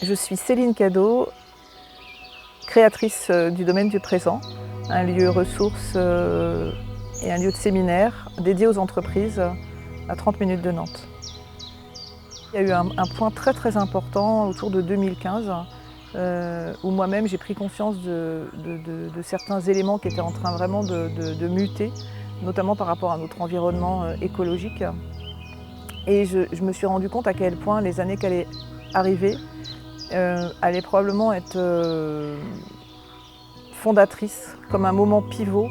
Je suis Céline Cadeau, créatrice du domaine du présent, un lieu ressource et un lieu de séminaire dédié aux entreprises à 30 minutes de Nantes. Il y a eu un point très important autour de 2015 où moi-même j'ai pris conscience de certains éléments qui étaient en train vraiment de muter, notamment par rapport à notre environnement écologique. Et je me suis rendu compte à quel point les années qui allaient arriver allaient probablement être fondatrices, comme un moment pivot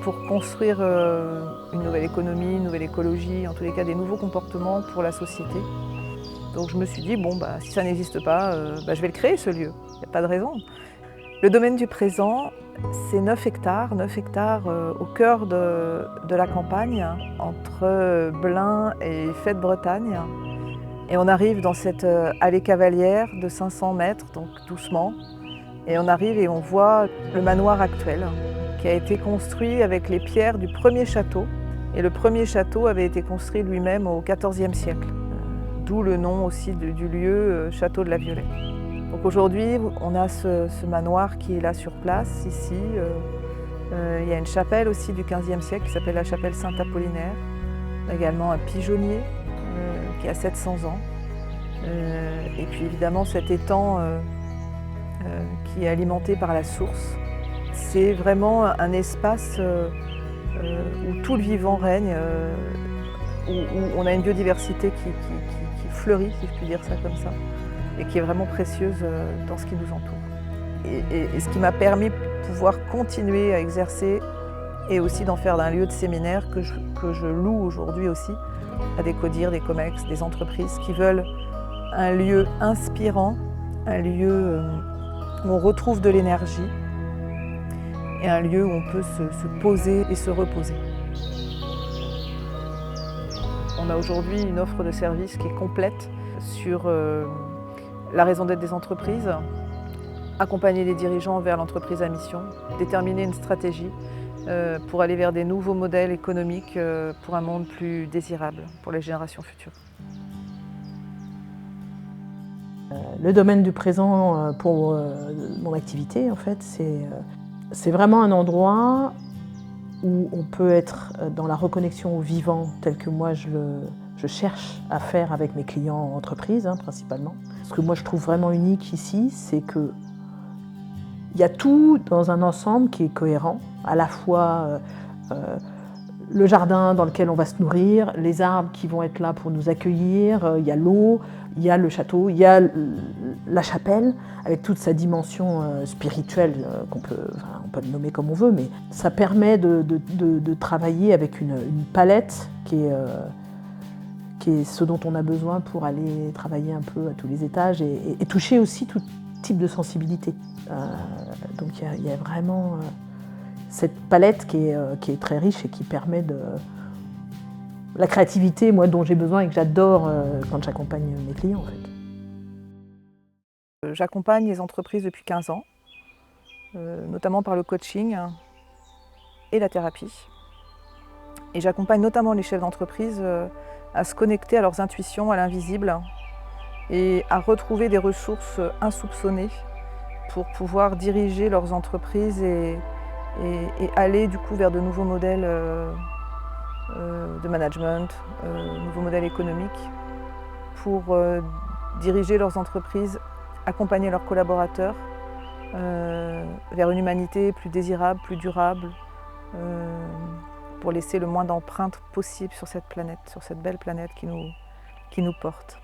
pour construire une nouvelle économie, une nouvelle écologie, en tous les cas des nouveaux comportements pour la société. Donc je me suis dit, bon, si ça n'existe pas, je vais le créer ce lieu, il n'y a pas de raison. Le domaine du présent, c'est 9 hectares au cœur de la campagne, entre Blain et Fête-Bretagne. Et on arrive dans cette allée cavalière de 500 mètres, donc doucement. Et on arrive et on voit le manoir actuel, qui a été construit avec les pierres du premier château. Et le premier château avait été construit lui-même au XIVe siècle. D'où le nom aussi du lieu, Château de la Violette. Donc aujourd'hui, on a ce manoir qui est là sur place, ici. Il y a une chapelle aussi du XVe siècle qui s'appelle la chapelle Saint-Apollinaire. On a également un pigeonnier qui a 700 ans. Et puis évidemment cet étang qui est alimenté par la source. C'est vraiment un espace où tout le vivant règne, où on a une biodiversité qui fleurit, si je puis dire ça comme ça, et qui est vraiment précieuse dans ce qui nous entoure. Et ce qui m'a permis de pouvoir continuer à exercer et aussi d'en faire d'un lieu de séminaire que je loue aujourd'hui aussi à des CODIR, des COMEX, des entreprises qui veulent un lieu inspirant, un lieu où on retrouve de l'énergie et un lieu où on peut se poser et se reposer. On a aujourd'hui une offre de services qui est complète sur la raison d'être des entreprises, accompagner les dirigeants vers l'entreprise à mission, déterminer une stratégie pour aller vers des nouveaux modèles économiques pour un monde plus désirable pour les générations futures. Le domaine du présent pour mon activité, en fait, c'est vraiment un endroit où on peut être dans la reconnexion au vivant tel que moi je cherche à faire avec mes clients en entreprise, principalement. Ce que moi je trouve vraiment unique ici, c'est qu'il y a tout dans un ensemble qui est cohérent, à la fois le jardin dans lequel on va se nourrir, les arbres qui vont être là pour nous accueillir, il y a l'eau, il y a le château, il y a la chapelle, avec toute sa dimension spirituelle, on peut le nommer comme on veut, mais ça permet de travailler avec une palette qui est ce dont on a besoin pour aller travailler un peu à tous les étages et toucher aussi tout type de sensibilité. Donc il y a vraiment cette palette qui est très riche et qui permet la créativité, moi, dont j'ai besoin et que j'adore quand j'accompagne mes clients, en fait. J'accompagne les entreprises depuis 15 ans, notamment par le coaching et la thérapie. Et j'accompagne notamment les chefs d'entreprise à se connecter à leurs intuitions, à l'invisible, et à retrouver des ressources insoupçonnées pour pouvoir diriger leurs entreprises et aller du coup vers de nouveaux modèles de management, nouveaux modèles économiques, pour diriger leurs entreprises, accompagner leurs collaborateurs vers une humanité plus désirable, plus durable, pour laisser le moins d'empreintes possible sur cette planète, sur cette belle planète qui nous porte.